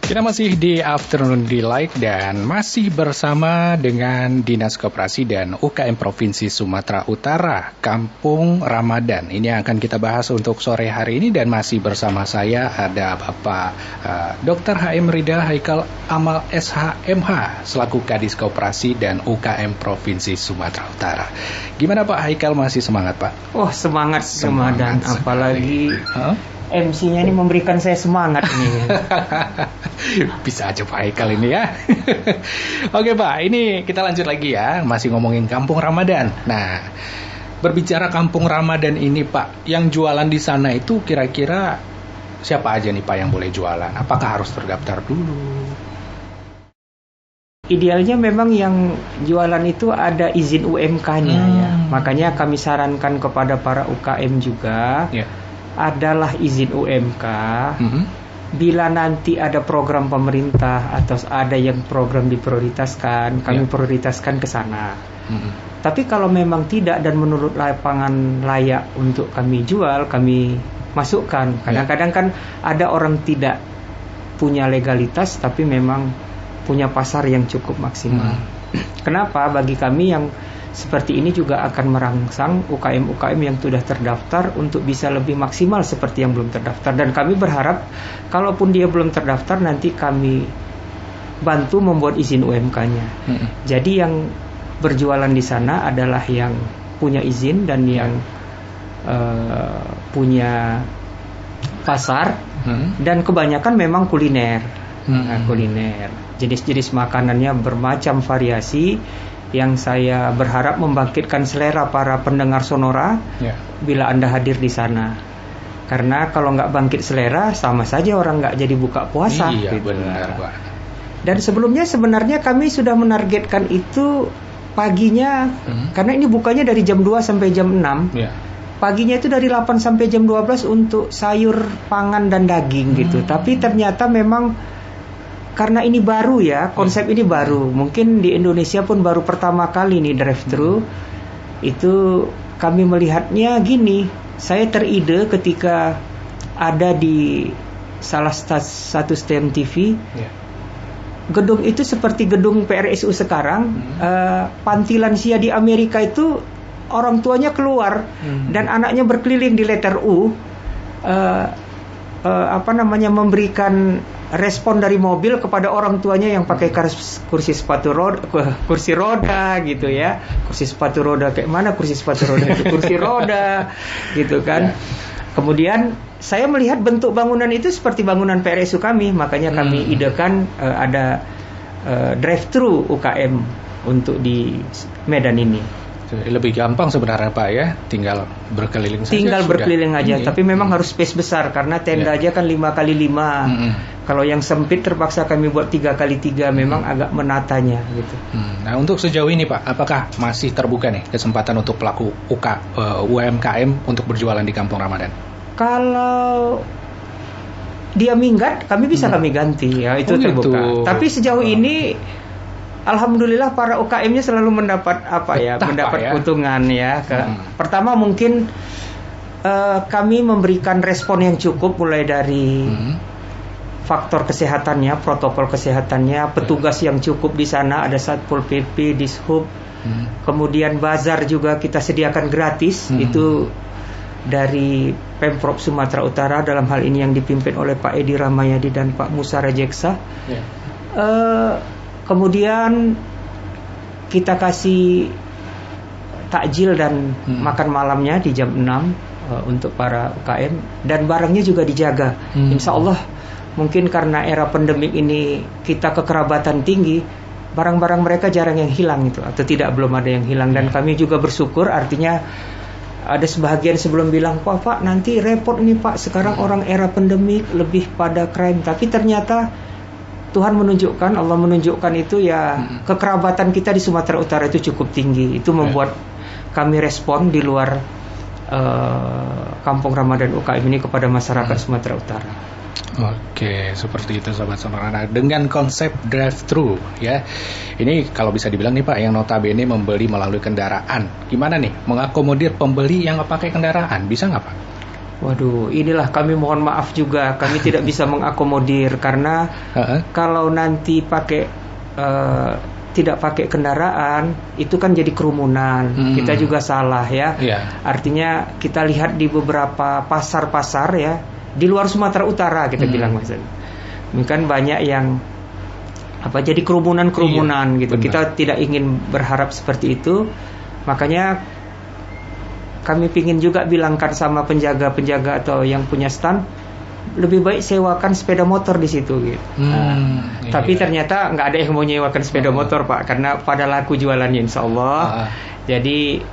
Kita masih di Afternoon Delight dan masih bersama dengan Dinas Koperasi dan UKM Provinsi Sumatera Utara, Kampung Ramadan. Ini yang akan kita bahas untuk sore hari ini dan masih bersama saya ada Bapak Dr. HM Ridha Haikal Amal SHMH selaku Kadis Koperasi dan UKM Provinsi Sumatera Utara. Gimana Pak Haikal, masih semangat Pak? Oh semangat Ramadan, apalagi MC-nya ini memberikan saya semangat nih. Bisa aja Pak Haikal ini ya. Oke Pak, ini kita lanjut lagi ya. Masih ngomongin Kampung Ramadan. Nah, berbicara Kampung Ramadan ini Pak, yang jualan di sana itu kira-kira siapa aja nih Pak yang boleh jualan? Apakah harus terdaftar dulu? Idealnya memang yang jualan itu ada izin UMK-nya ya. Makanya kami sarankan kepada para UKM juga adalah izin UMK. Bila nanti ada program pemerintah atau ada yang program diprioritaskan, kami prioritaskan ke sana. Tapi kalau memang tidak dan menurut lapangan layak untuk kami jual, kami masukkan. Kadang-kadang kan ada orang tidak punya legalitas tapi memang punya pasar yang cukup maksimal. Kenapa? Bagi kami yang seperti ini juga akan merangsang UKM-UKM yang sudah terdaftar untuk bisa lebih maksimal seperti yang belum terdaftar. Dan kami berharap kalaupun dia belum terdaftar nanti kami bantu membuat izin UMK-nya. Jadi yang berjualan di sana adalah yang punya izin dan yang punya pasar. Dan kebanyakan memang kuliner. Kuliner. Jenis-jenis makanannya bermacam variasi yang saya berharap membangkitkan selera para pendengar Sonora bila Anda hadir di sana. Karena kalau nggak bangkit selera, sama saja orang nggak jadi buka puasa. Iya, gitu. Benar, Pak. Dan sebelumnya sebenarnya kami sudah menargetkan itu paginya, karena ini bukanya dari jam 2 sampai jam 6. Paginya itu dari 8 sampai jam 12 untuk sayur, pangan, dan daging gitu. Tapi ternyata memang karena ini baru ya, konsep ini baru. Mungkin di Indonesia pun baru pertama kali nih drive-thru. Itu kami melihatnya gini. Saya teride ketika ada di salah satu stasiun TV. Gedung itu seperti gedung PRSU sekarang. Panti lansia di Amerika itu orang tuanya keluar dan anaknya berkeliling di letter U. Memberikan respon dari mobil kepada orang tuanya yang pakai kursi roda gitu ya. Kursi sepatu roda kayak mana kursi sepatu roda itu kursi roda gitu kan. Kemudian saya melihat bentuk bangunan itu seperti bangunan PRSU kami, makanya kami idekan ada drive-thru UKM untuk di Medan ini. Lebih gampang sebenarnya Pak ya, tinggal berkeliling saja. Tinggal berkeliling aja, tapi memang harus space besar karena tenda aja kan 5x5. Kalau yang sempit terpaksa kami buat 3x3, memang agak menatanya gitu. Nah untuk sejauh ini Pak, apakah masih terbuka nih kesempatan untuk pelaku UMKM untuk berjualan di Kampung Ramadan? Kalau dia minggat, kami bisa kami ganti ya, itu terbuka. Gitu. Tapi sejauh ini alhamdulillah para UKM-nya selalu mendapat keuntungan ya. Pertama mungkin kami memberikan respon yang cukup mulai dari faktor kesehatannya, protokol kesehatannya, petugas yang cukup di sana, ada Satpol PP, Dishub. Kemudian bazar juga kita sediakan gratis, itu dari Pemprov Sumatera Utara dalam hal ini yang dipimpin oleh Pak Edi Ramayadi dan Pak Musa Rajeksa. Kemudian kita kasih takjil dan makan malamnya di jam 6 untuk para UKM. Dan barangnya juga dijaga. Insya Allah mungkin karena era pandemik ini kita kekerabatan tinggi, barang-barang mereka jarang yang hilang itu, atau belum ada yang hilang. Dan kami juga bersyukur, artinya ada sebahagian sebelum bilang, Pak nanti repot nih Pak, sekarang orang era pandemik lebih pada crime. Tapi ternyata Tuhan menunjukkan, Allah menunjukkan itu ya, kekerabatan kita di Sumatera Utara itu cukup tinggi. Itu membuat kami respon di luar Kampung Ramadan UKM ini kepada masyarakat Sumatera Utara. Oke, seperti itu Sobat Sonora. Dengan konsep drive-thru ya. Ini kalau bisa dibilang nih Pak, yang notabene membeli melalui kendaraan. Gimana nih mengakomodir pembeli yang pakai kendaraan? Bisa nggak Pak? Waduh, inilah kami mohon maaf juga, kami tidak bisa mengakomodir karena kalau nanti tidak pakai kendaraan itu kan jadi kerumunan. Kita juga salah ya. Artinya kita lihat di beberapa pasar-pasar ya di luar Sumatera Utara kita bilang maksudnya. Kan banyak yang jadi kerumunan gitu. Benar. Kita tidak ingin berharap seperti itu. Makanya kami pingin juga bilangkan sama penjaga-penjaga atau yang punya stand, lebih baik sewakan sepeda motor di situ gitu. Tapi ternyata nggak ada yang mau nyewakan sepeda motor Pak, karena pada laku jualannya insya Allah. Jadi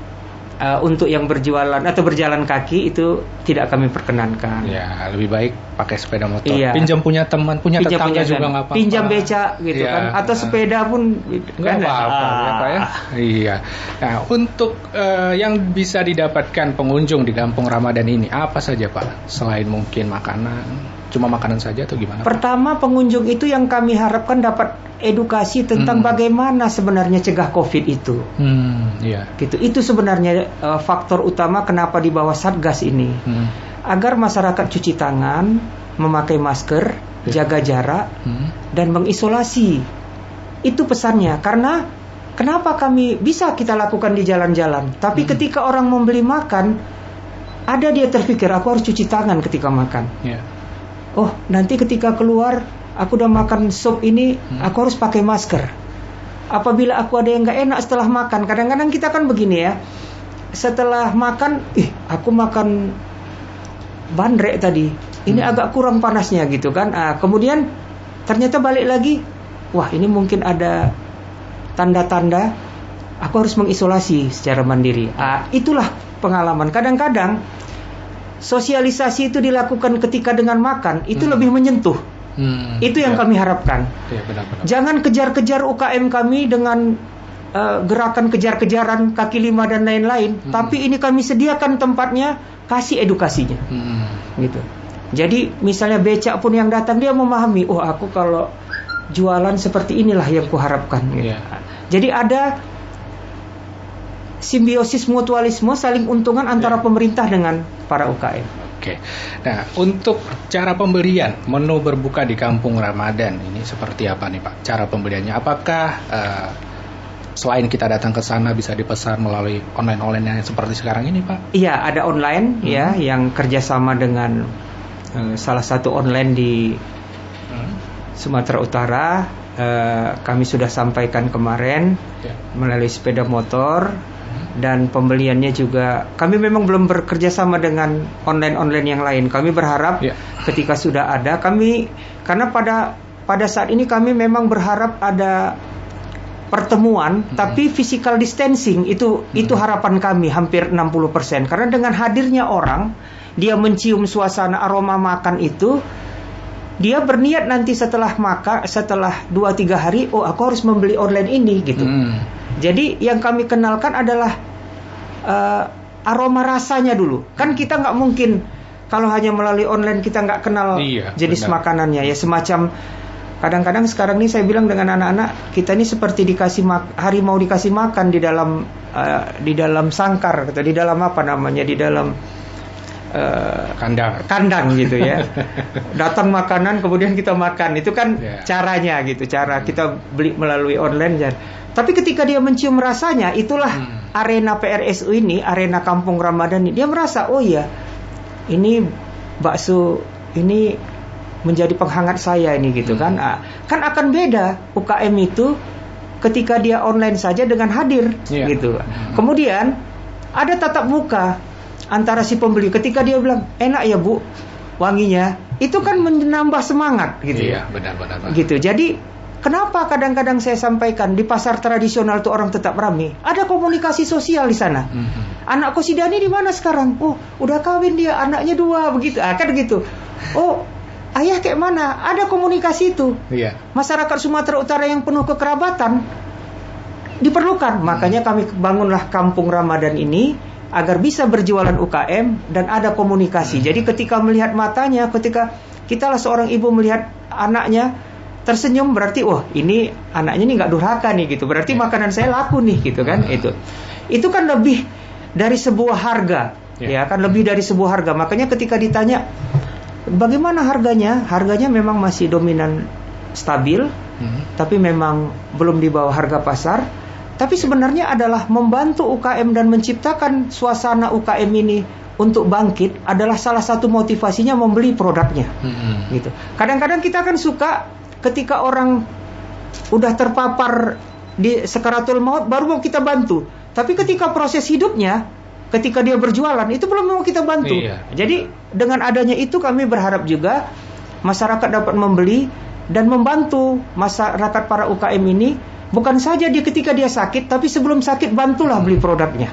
untuk yang berjualan atau berjalan kaki itu tidak kami perkenankan. Ya, lebih baik pakai sepeda motor. Pinjam punya teman, punya tetangga juga nggak apa-apa. Pinjam beca gitu kan, atau sepeda pun nggak apa-apa ya Pak ya. Iya. Nah, untuk yang bisa didapatkan pengunjung di Kampung Ramadan ini apa saja Pak? Selain mungkin makanan, cuma makanan saja atau gimana? Pertama, pengunjung itu yang kami harapkan dapat edukasi tentang bagaimana sebenarnya cegah COVID itu. Gitu. Itu sebenarnya faktor utama kenapa di bawah Satgas ini. Agar masyarakat cuci tangan, memakai masker, jaga jarak, dan mengisolasi. Itu pesannya. Karena kenapa kami bisa kita lakukan di jalan-jalan, tapi ketika orang membeli makan, ada dia terpikir aku harus cuci tangan ketika makan. Oh, nanti ketika keluar aku udah makan sup ini, aku harus pakai masker. Apabila aku ada yang nggak enak setelah makan, kadang-kadang kita kan begini ya, setelah makan, aku makan bandrek tadi, ini agak kurang panasnya gitu kan. Kemudian ternyata balik lagi, wah ini mungkin ada tanda-tanda aku harus mengisolasi secara mandiri. Itulah pengalaman. Kadang-kadang sosialisasi itu dilakukan ketika dengan makan, itu lebih menyentuh. Itu yang kami harapkan. Benar-benar. Jangan kejar-kejar UKM kami dengan gerakan kejar-kejaran kaki lima dan lain-lain. Tapi ini kami sediakan tempatnya, kasih edukasinya. Gitu. Jadi misalnya becak pun yang datang, dia memahami, oh aku kalau jualan seperti inilah yang kuharapkan. Gitu. Jadi ada simbiosis mutualisme, saling untungan antara pemerintah dengan para UKM. Oke. Nah, untuk cara pembelian menu berbuka di Kampung Ramadan ini seperti apa nih Pak? Cara pembeliannya apakah selain kita datang ke sana bisa dipesan melalui online seperti sekarang ini Pak? Iya, ada online ya yang kerjasama dengan salah satu online di Sumatera Utara. Kami sudah sampaikan kemarin melalui sepeda motor. Dan pembeliannya juga kami memang belum bekerja sama dengan online yang lain. Kami berharap ketika sudah ada karena pada saat ini kami memang berharap ada pertemuan, tapi physical distancing itu harapan kami hampir 60%. Karena dengan hadirnya orang, dia mencium suasana aroma makan itu, dia berniat nanti setelah 2-3 hari, oh aku harus membeli online ini gitu. Jadi yang kami kenalkan adalah aroma rasanya dulu. Kan kita nggak mungkin kalau hanya melalui online kita nggak kenal jenis makanannya ya. Semacam kadang-kadang sekarang ini saya bilang dengan anak-anak, kita ini seperti dikasih harimau dikasih makan di dalam sangkar atau di dalam di dalam kandang gitu ya. Datang makanan kemudian kita makan, itu kan caranya gitu, cara kita beli melalui online. Tapi ketika dia mencium rasanya, itulah arena PRSU ini, arena Kampung Ramadan ini, dia merasa oh iya, ini bakso ini menjadi penghangat saya ini gitu kan. Kan akan beda UKM itu ketika dia online saja dengan hadir gitu. Kemudian ada tatap muka antara si pembeli, ketika dia bilang enak ya Bu wanginya, itu kan menambah semangat gitu. Benar-benar gitu. Jadi kenapa kadang-kadang saya sampaikan di pasar tradisional tuh orang tetap ramai, ada komunikasi sosial di sana. Anakku si Dani di mana sekarang? Oh udah kawin dia, anaknya 2 begitu. Kan gitu. Oh ayah kayak mana? Ada komunikasi itu. Masyarakat Sumatera Utara yang penuh kekerabatan diperlukan. Makanya kami bangunlah Kampung Ramadan ini agar bisa berjualan UKM dan ada komunikasi. Jadi ketika melihat matanya, ketika kitalah seorang ibu melihat anaknya tersenyum, berarti wah ini anaknya nih nggak durhaka nih gitu. Berarti makanan saya laku nih gitu kan. Itu kan lebih dari sebuah harga. ya kan lebih dari sebuah harga. Makanya ketika ditanya bagaimana harganya, harganya memang masih dominan stabil, tapi memang belum di bawah harga pasar. Tapi sebenarnya adalah membantu UKM dan menciptakan suasana UKM ini untuk bangkit adalah salah satu motivasinya membeli produknya. Gitu. Kadang-kadang kita kan suka ketika orang udah terpapar di sekaratul maut baru mau kita bantu. Tapi ketika proses hidupnya, ketika dia berjualan itu belum mau kita bantu. Jadi dengan adanya itu kami berharap juga masyarakat dapat membeli dan membantu masyarakat para UKM ini. Bukan saja ketika dia sakit, tapi sebelum sakit bantulah beli produknya.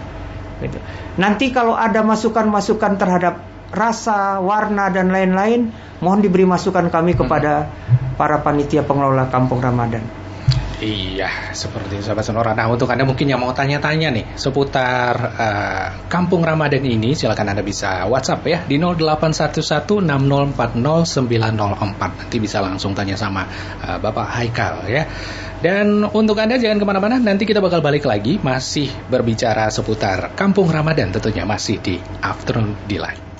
Gitu. Nanti kalau ada masukan-masukan terhadap rasa, warna dan lain-lain, mohon diberi masukan kami kepada para panitia pengelola Kampung Ramadan. Iya, seperti itu sahabat Sonora. Nah, untuk Anda mungkin yang mau tanya-tanya nih seputar Kampung Ramadan ini, silakan Anda bisa WhatsApp ya di 081160409004. Nanti bisa langsung tanya sama Bapak Haikal ya. Dan untuk Anda jangan kemana-mana, nanti kita bakal balik lagi masih berbicara seputar Kampung Ramadan, tentunya masih di Afternoon Delight.